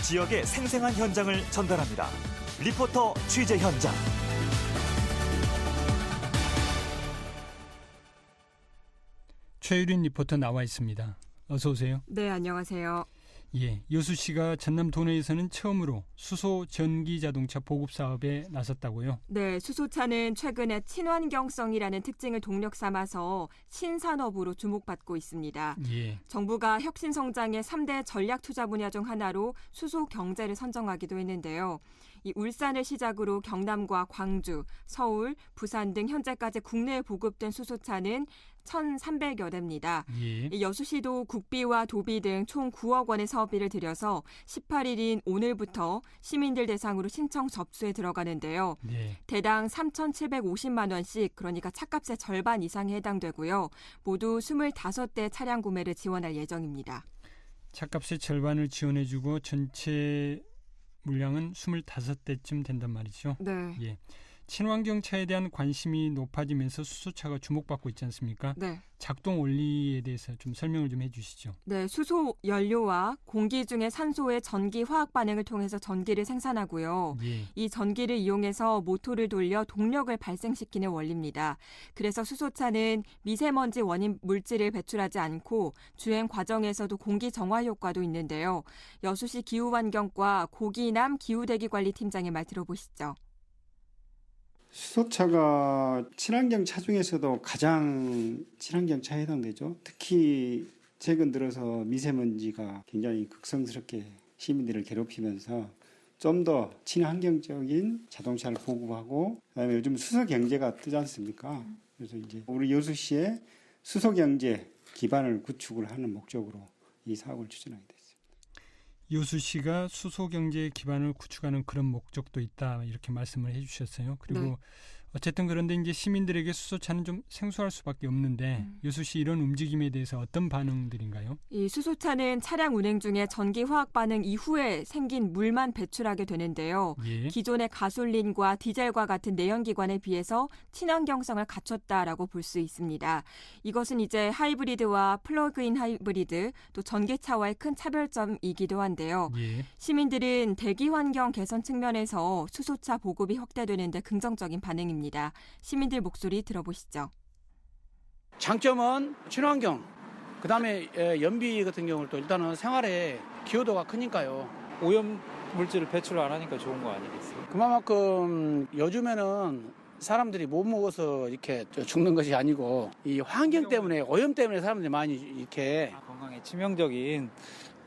지역의 생생한 현장을 전달합니다. 리포터 취재 현장. 최유린 리포터 나와 있습니다. 어서 오세요. 네, 안녕하세요. 예, 여수 씨가 전남 도내에서는 처음으로 수소 전기 자동차 보급 사업에 나섰다고요? 네, 수소차는 최근에 친환경성이라는 특징을 동력 삼아서 신산업으로 주목받고 있습니다. 예. 정부가 혁신 성장의 3대 전략 투자 분야 중 하나로 수소 경제를 선정하기도 했는데요. 이 울산을 시작으로 경남과 광주, 서울, 부산 등 현재까지 국내에 보급된 수소차는 1,300여 대입니다. 예. 여수시도 국비와 도비 등 총 9억 원의 사업비를 들여서 18일인 오늘부터 시민들 대상으로 신청 접수에 들어가는데요. 네. 대당 3,750만 원씩, 그러니까 차값의 절반 이상에 해당되고요. 모두 25대 차량 구매를 지원할 예정입니다. 차값의 절반을 지원해주고 전체 물량은 25대쯤 된단 말이죠. 네. 예. 친환경차에 대한 관심이 높아지면서 수소차가 주목받고 있지 않습니까? 네. 작동 원리에 대해서 좀 설명을 좀 해주시죠. 네, 수소 연료와 공기 중의 산소의 전기 화학 반응을 통해서 전기를 생산하고요. 예. 이 전기를 이용해서 모토를 돌려 동력을 발생시키는 원리입니다. 그래서 수소차는 미세먼지 원인 물질을 배출하지 않고 주행 과정에서도 공기 정화 효과도 있는데요. 여수시 기후환경과 고기남 기후대기관리팀장의 말 들어보시죠. 수소차가 친환경 차 중에서도 가장 친환경 차에 해당되죠. 특히 최근 들어서 미세먼지가 굉장히 극성스럽게 시민들을 괴롭히면서 좀 더 친환경적인 자동차를 보급하고, 그다음에 요즘 수소 경제가 뜨지 않습니까? 그래서 이제 우리 여수시의 수소 경제 기반을 구축을 하는 목적으로 이 사업을 추진하게 됐습니다. 여수시가 수소 경제 기반을 구축하는 그런 목적도 있다, 이렇게 말씀을 해주셨어요. 그리고 네. 어쨌든 그런데 이제 시민들에게 수소차는 좀 생소할 수밖에 없는데 여수시 이런 움직임에 대해서 어떤 반응들인가요? 이 수소차는 차량 운행 중에 전기 화학 반응 이후에 생긴 물만 배출하게 되는데요. 예. 기존의 가솔린과 디젤과 같은 내연기관에 비해서 친환경성을 갖췄다라고 볼 수 있습니다. 이것은 이제 하이브리드와 플러그인 하이브리드, 또 전기차와의 큰 차별점이기도 한데요. 예. 시민들은 대기 환경 개선 측면에서 수소차 보급이 확대되는 데 긍정적인 반응입니다. 시민들 목소리 들어보시죠. 장점은 친환경, 그다음에 연비 같은 경우는 또 일단은 생활에 기여도가 크니까요. 오염 물질을 배출 안 하니까 좋은 거 아니겠어요? 그만큼 요즘에는 사람들이 못 먹어서 이렇게 죽는 것이 아니고 이 환경 때문에, 오염 때문에 사람들이 많이 이렇게 건강에 치명적인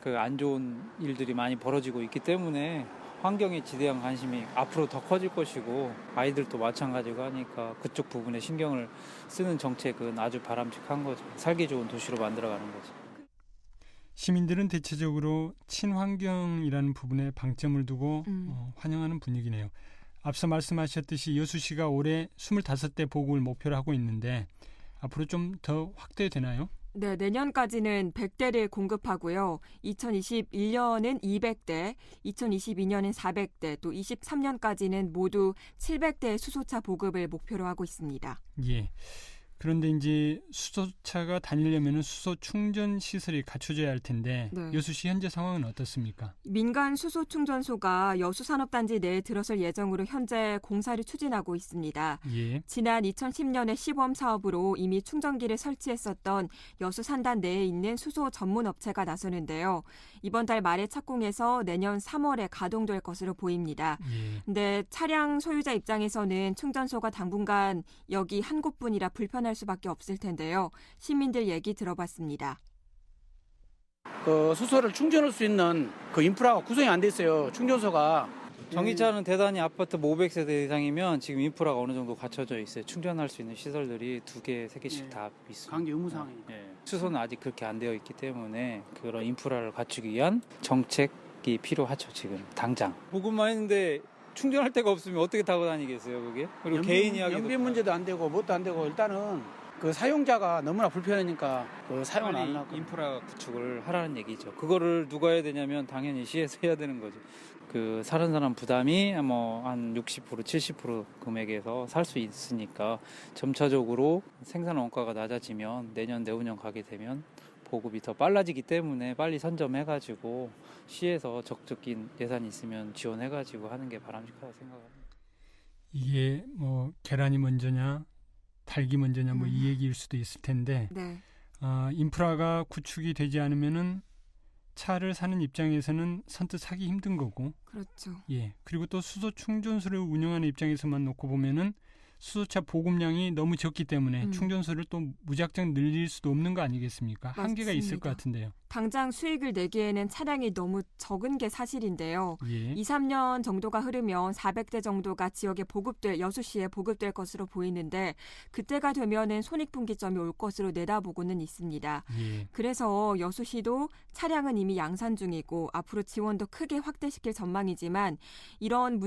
그 안 좋은 일들이 많이 벌어지고 있기 때문에 환경에 지대한 관심이 앞으로 더 커질 것이고, 아이들도 마찬가지고 하니까 그쪽 부분에 신경을 쓰는 정책은 아주 바람직한 거죠. 살기 좋은 도시로 만들어가는 거죠. 시민들은 대체적으로 친환경이라는 부분에 방점을 두고 환영하는 분위기네요. 앞서 말씀하셨듯이 여수시가 올해 25대 보급을 목표로 하고 있는데 앞으로 좀 더 확대되나요? 네, 내년까지는 100대를 공급하고요. 2021년은 200대, 2022년은 400대, 또 23년까지는 모두 700대의 수소차 보급을 목표로 하고 있습니다. 예. 그런데 이제 수소차가 다니려면 수소 충전 시설이 갖춰져야 할 텐데 네. 여수시 현재 상황은 어떻습니까? 민간 수소 충전소가 여수산업단지 내에 들어설 예정으로 현재 공사를 추진하고 있습니다. 예. 지난 2010년에 시범 사업으로 이미 충전기를 설치했었던 여수산단 내에 있는 수소 전문 업체가 나서는데요. 이번 달 말에 착공해서 내년 3월에 가동될 것으로 보입니다. 예. 근데 차량 소유자 입장에서는 충전소가 당분간 여기 한 곳뿐이라 불편할 수밖에 없을 텐데요. 시민들 얘기 들어봤습니다. 그 수소를 충전할 수 있는 그 인프라가 구성이 안 돼 있어요. 충전소가. 전기차는 대단히 아파트 500세대 이상이면 지금 인프라가 어느 정도 갖춰져 있어요. 충전할 수 있는 시설들이 2개, 3개씩 예. 다 있습니다. 관계 의무사항이니까. 수소는 아직 그렇게 안 되어 있기 때문에 그런 인프라를 갖추기 위한 정책이 필요하죠. 지금 당장. 보급만 했는데 충전할 데가 없으면 어떻게 타고 다니겠어요, 그게? 그리고 개인이 하기도 연비 문제도 안 되고 뭣도 안 되고, 일단은 그 사용자가 너무나 불편하니까 그 사용을 안 하고. 인프라 구축을 하라는 얘기죠. 그거를 누가 해야 되냐면 당연히 시에서 해야 되는 거죠. 그 사는 사람 부담이 뭐 한 60%, 70% 금액에서 살 수 있으니까 점차적으로 생산 원가가 낮아지면 내년, 내후년 가게 되면 보급이 더 빨라지기 때문에 빨리 선점해가지고 시에서 적적인 예산이 있으면 지원해가지고 하는 게 바람직하다고 생각합니다. 이게 뭐 계란이 먼저냐 닭이 먼저냐 뭐 이 얘기일 수도 있을 텐데 네. 인프라가 구축이 되지 않으면은 차를 사는 입장에서는 선뜻 사기 힘든 거고, 그렇죠. 예. 그리고 또 수소 충전소를 운영하는 입장에서만 놓고 보면은 수소차 보급량이 너무 적기 때문에 충전소를 또 무작정 늘릴 수도 없는 거 아니겠습니까? 한계가 있을 것 같은데요. 당장 수익을 내기에는 차량이 너무 적은 게 사실인데요. 예. 2, 3년 정도가 흐르면 400대 정도가 지역에 여수시에 보급될 것으로 보이는데 그때가 되면은 손익분기점이 올 것으로 내다보고는 있습니다. 예. 그래서 여수시도 차량은 이미 양산 중이고 앞으로 지원도 크게 확대시킬 전망이지만 이런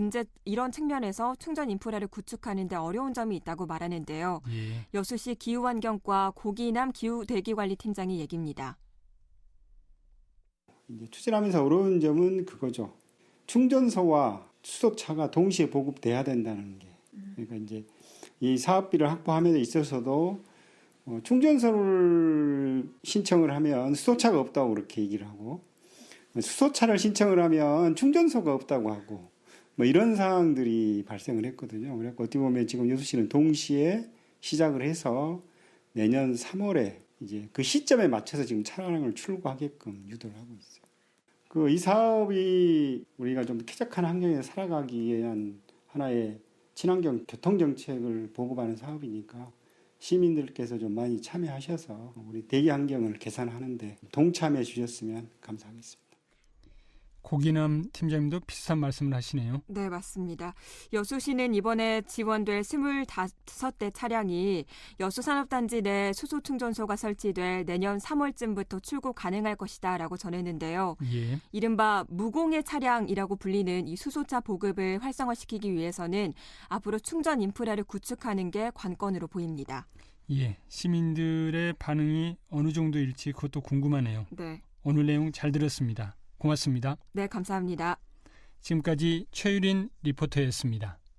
측면에서 충전 인프라를 구축하는 데 어려운 점이 있다고 말하는데요. 예. 여수시 기후환경과 고기남 기후대기관리팀장의 얘기입니다. 이제 추진하면서 어려운 점은 그거죠. 충전소와 수소차가 동시에 보급돼야 된다는 게. 그러니까 이제 이 사업비를 확보함에 있어서도 충전소를 신청을 하면 수소차가 없다고 그렇게 얘기를 하고, 수소차를 신청을 하면 충전소가 없다고 하고, 뭐 이런 상황들이 발생을 했거든요. 그래서 어떻게 보면 지금 여수시는 동시에 시작을 해서 내년 3월에 이제 그 시점에 맞춰서 지금 차량을 출고하게끔 유도를 하고 있어요. 이 사업이 우리가 좀 쾌적한 환경에 살아가기 위한 하나의 친환경 교통 정책을 보급하는 사업이니까 시민들께서 좀 많이 참여하셔서 우리 대기 환경을 개선하는데 동참해 주셨으면 감사하겠습니다. 고기남 팀장님도 비슷한 말씀을 하시네요. 네, 맞습니다. 여수시는 이번에 지원될 25대 차량이 여수산업단지 내 수소충전소가 설치될 내년 3월쯤부터 출고 가능할 것이다라고 전했는데요. 예. 이른바 무공해 차량이라고 불리는 이 수소차 보급을 활성화시키기 위해서는 앞으로 충전 인프라를 구축하는 게 관건으로 보입니다. 예. 시민들의 반응이 어느 정도일지 그것도 궁금하네요. 네. 오늘 내용 잘 들었습니다. 고맙습니다. 네, 감사합니다. 지금까지 최유린 리포터였습니다.